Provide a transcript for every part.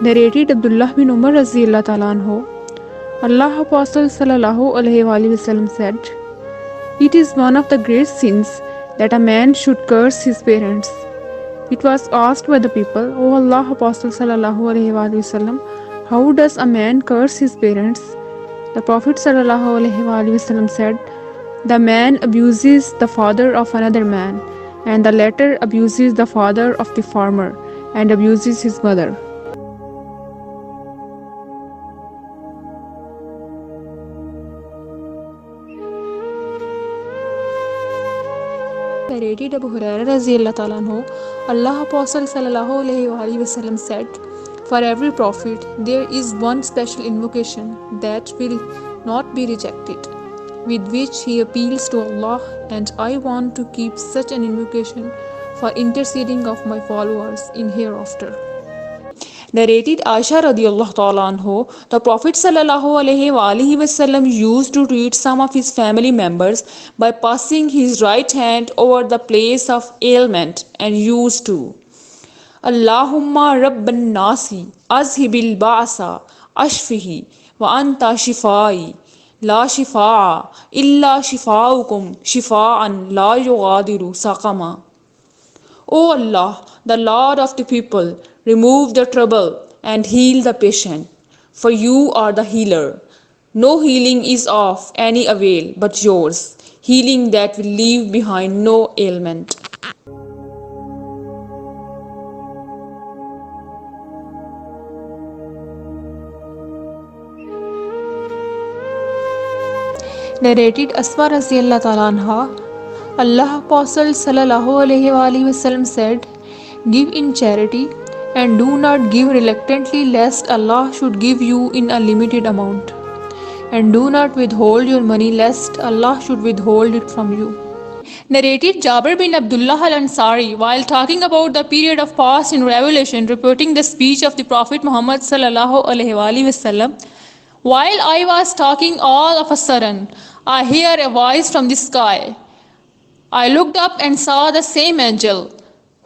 Narrated Abdullah bin Umar Raziyallahu Ta'ala anhu, Allah Apostle Sallallahu Alaihi Wasallam said, "It is one of the great sins that a man should curse his parents." It was asked by the people, "O Allah Apostle Sallallahu Alaihi Wasallam, how does a man curse his parents?" The Prophet Sallallahu Alaihi Wasallam said, "The man abuses the father of another man, and the latter abuses the father of the former, and abuses his mother." Narrated Abu Hurairah Raziyallahu Ta'ala anhu, Allah Apostle Sallallahu Alaihi Wasallam said, "For every prophet there is one special invocation that will not be rejected, with which he appeals to Allah, and I want to keep such an invocation for interceding of my followers in hereafter." Narrated Aisha radiallahu ta'ala anhu, the Prophet sallallahu alaihi wasallam used to treat some of his family members by passing his right hand over the place of ailment and used to Allahumma rabban nasi azhibil ba'sa ashfihi wa anta shifai la shifaa illa shifaukum shifaan la yughadiru saqama. O Allah, the Lord of the people, remove the trouble and heal the patient, for you are the healer. No healing is of any avail but yours, healing that will leave behind no ailment. Narrated Asma Raziyallahu Ta'ala anha, Allah Apostle Sallallahu Alaihi Wasallam said, "Give in charity and do not give reluctantly, lest Allah should give you in a limited amount. And do not withhold your money, lest Allah should withhold it from you." Narrated Jabir bin Abdullah al Ansari, while talking about the period of past in Revelation, reporting the speech of the Prophet Muhammad Sallallahu Alaihi Wasallam, "While I was talking, all of a sudden, I hear a voice from the sky. I looked up and saw the same angel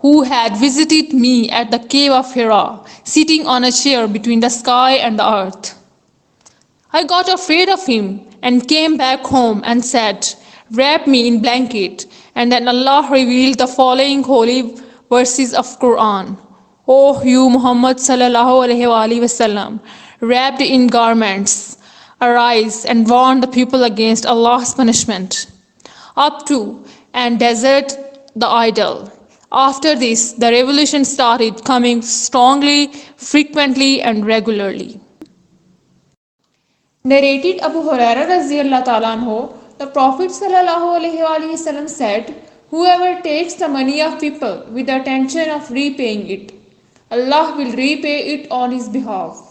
who had visited me at the cave of Hira, sitting on a chair between the sky and the earth. I got afraid of him and came back home and said, 'Wrap me in blanket.' And then Allah revealed the following holy verses of Quran. O you Muhammad sallallahu alaihi wasallam, wrapped in garments, arise and warn the people against Allah's punishment. Up to and desert the idol." After this, the revolution started coming strongly, frequently, and regularly. Narrated Abu Hurairah Raziyallahu Ta'ala anhu, the Prophet Sallallahu Alaihi Wasallam said, "Whoever takes the money of people with the intention of repaying it, Allah will repay it on his behalf.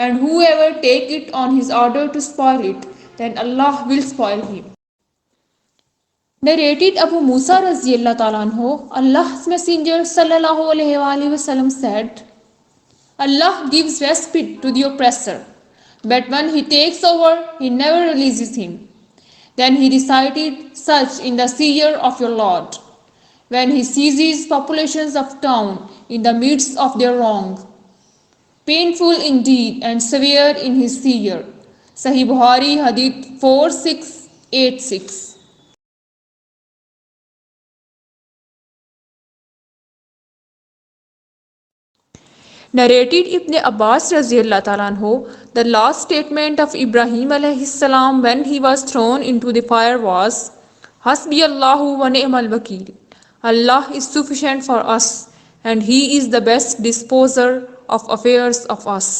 And whoever take it on his order to spoil it, then Allah will spoil him." Narrated Abu Musa Raziyallahu Ta'ala anhu, Allah's Messenger Sallallahu Alaihi Wasallam said, "Allah gives respite to the oppressor, but when he takes over, he never releases him." Then he recited such in the seer of your Lord, when he seizes populations of town in the midst of their wrong. Painful indeed and severe in his seer. Sahih Bukhari Hadith 4686. Narrated Ibn Abbas Raziyallahu Ta'ala anhu, the last statement of Ibrahim alayhi salam when he was thrown into the fire was, "Hasbi Allahu wa ni'mal wakil." Allah is sufficient for us, and He is the best disposer of affairs of us.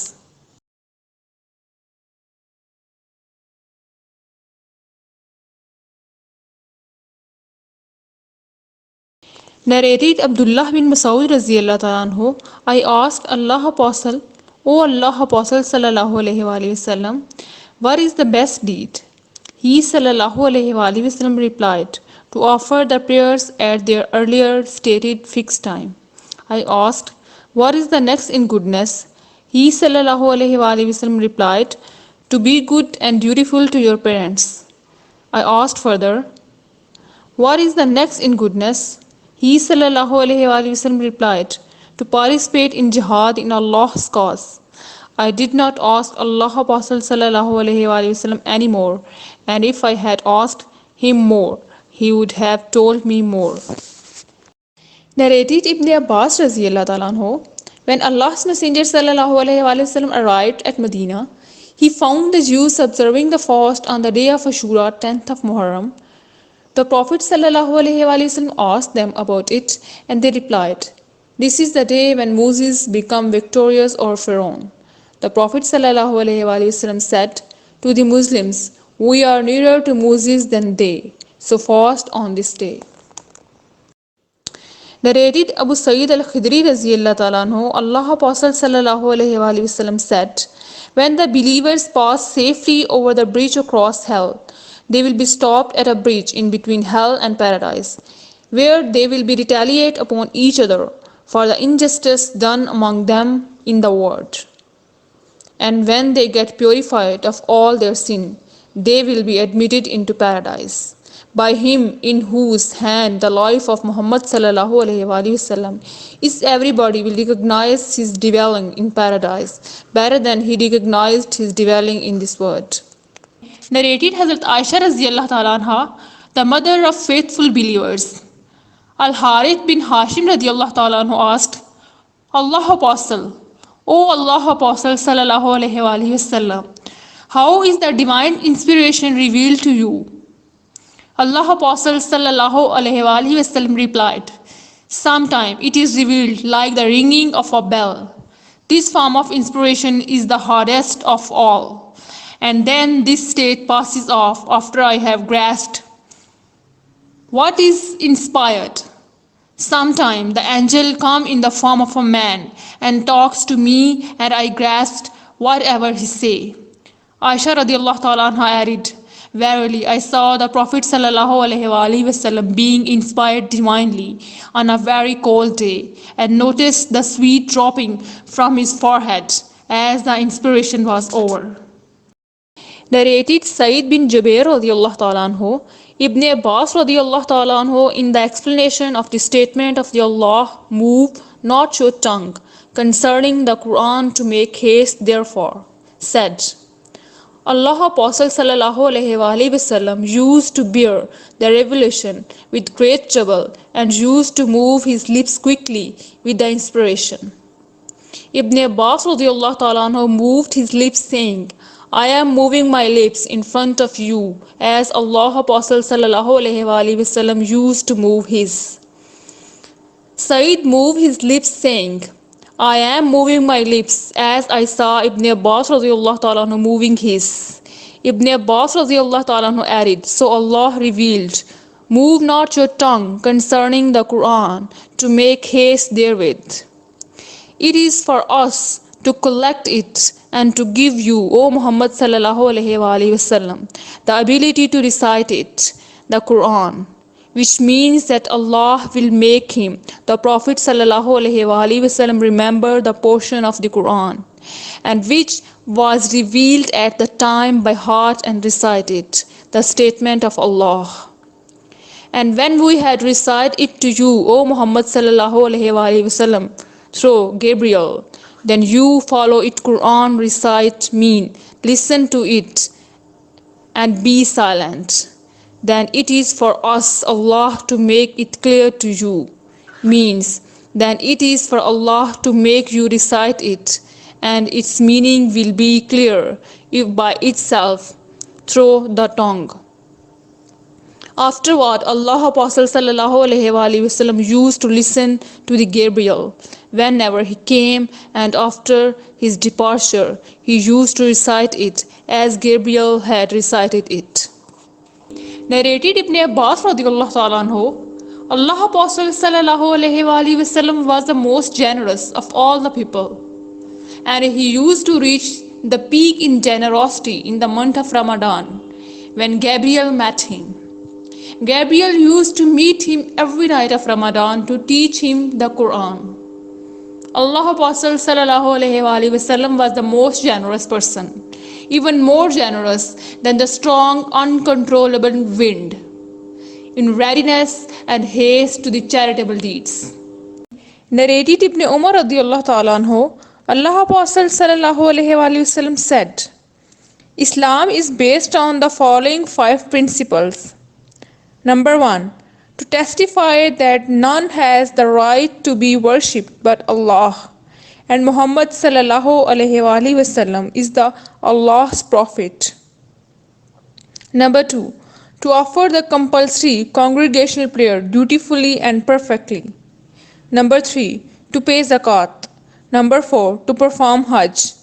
Narrated Abdullah bin Mas'ud Raziyallahu Ta'ala anhu, I asked Allah Apostle, "O Allah Apostle Sallallahu Alaihi Wasallam, what is the best deed?" He Sallallahu Alaihi Wasallam replied, "To offer the prayers at their earlier stated fixed time." I asked, "What is the next in goodness?" He Sallallahu Alaihi Wasallam replied, "To be good and dutiful to your parents." I asked further, "What is the next in goodness?" He Sallallahu Alaihi Wasallam replied, "To participate in jihad in Allah's cause." I did not ask Allah Apostle sallallahu alaihi wasallam any more, and if I had asked him more, he would have told me more. Narrated Ibn Abbas Raziyallahu Ta'ala anhu, when Allah's Messenger sallallahu alaihi wasallam arrived at Medina, he found the Jews observing the fast on the day of Ashura, 10th of Muharram. The Prophet sallallahu alaihi wasallam asked them about it, and they replied, "This is the day when Moses became victorious over Pharaoh." The Prophet sallallahu alaihi wasallam said to the Muslims, "We are nearer to Moses than they, so fast on this day." Narrated Abu Sa'id al-Khidri Raziyallahu Ta'ala anhu, Allah Apostle sallallahu alaihi wasallam said, "When the believers pass safely over the bridge across hell, they will be stopped at a bridge in between hell and paradise, where they will be retaliate upon each other for the injustice done among them in the world. And when they get purified of all their sin, they will be admitted into paradise. By him in whose hand the life of Muhammad sallallahu alaihi wasallam is, everybody will recognize his dwelling in paradise better than he recognized his dwelling in this world." Narrated Hazrat Aisha Raziyallahu Ta'ala anha, the mother of faithful believers. Al-Harith bin Hashim Radiyallahu Ta'ala anhu asked, "Allah Apostle, O Allah Apostle sallallahu alaihi wasallam, how is the divine inspiration revealed to you?" Allah Apostle sallallahu alaihi wasallam replied, "Sometime it is revealed like the ringing of a bell. This form of inspiration is the hardest of all, and then this state passes off after I have grasped what is inspired. Sometime the angel come in the form of a man and talks to me, and I grasped whatever he say." Aisha radiallahu ta'ala anha added, "Verily, I saw the Prophet sallallahu alaihi wasallam being inspired divinely on a very cold day, and noticed the sweat dropping from his forehead as the inspiration was over." Narrated Sayyid bin Jubair radiallahu ta'ala anhu, Ibn Abbas radiallahu ta'ala anhu, in the explanation of the statement of the Allah, "Move not your tongue concerning the Quran to make haste therefore," said, Allah Apostle sallallahu alaihi wasallam used to bear the revelation with great trouble and used to move his lips quickly with the inspiration. Ibn Abbas radiallahu ta'ala anhu moved his lips saying, "I am moving my lips in front of you as Allah Apostle sallallahu alaihi wasallam used to move his." Said moved his lips saying, "I am moving my lips as I saw Ibn Abbas radiallahu ta'ala anhu moving his." Ibn Abbas radiallahu ta'ala anhu added, "So Allah revealed, move not your tongue concerning the Quran to make haste therewith. It is for us to collect it and to give you, O Muhammad sallallahu alaihi wasallam, the ability to recite it, the Quran, which means that Allah will make him, the Prophet sallallahu alaihi wasallam, remember the portion of the Quran, and which was revealed at the time by heart, and recite it, the statement of Allah. And when we had recited it to you, O Muhammad sallallahu alaihi wasallam, through Gabriel, then you follow it. Quran recite mean listen to it and be silent. Then it is for us Allah to make it clear to you, means then it is for Allah to make you recite it, and its meaning will be clear if by itself through the tongue." Afterward, Allah Apostle sallallahu alaihi wasallam used to listen to the Gabriel whenever he came, and after his departure he used to recite it as Gabriel had recited it. Narrated Ibn Abbas radiallahu ta'ala anhu, Allah Apostle sallallahu alaihi wasallam was the most generous of all the people, and he used to reach the peak in generosity in the month of Ramadan when Gabriel met him. Gabriel used to meet him every night of Ramadan to teach him the Quran. Allah Apostle sallallahu alaihi wasallam was the most generous person, even more generous than the strong, uncontrollable wind, in readiness and haste to the charitable deeds. Narrated Ibn Umar radiallahu ta'ala anhu, Allah Apostle sallallahu alaihi wasallam said, Islam is based on the following five principles. Number one, to testify that none has the right to be worshipped but Allah, and Muhammad sallallahu alaihi wasallam is the Allah's prophet. Number two, to offer the compulsory congregational prayer dutifully and perfectly. Number three, to pay zakat. Number four, to perform Hajj.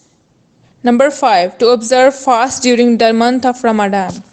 Number five, to observe fast during the month of Ramadan.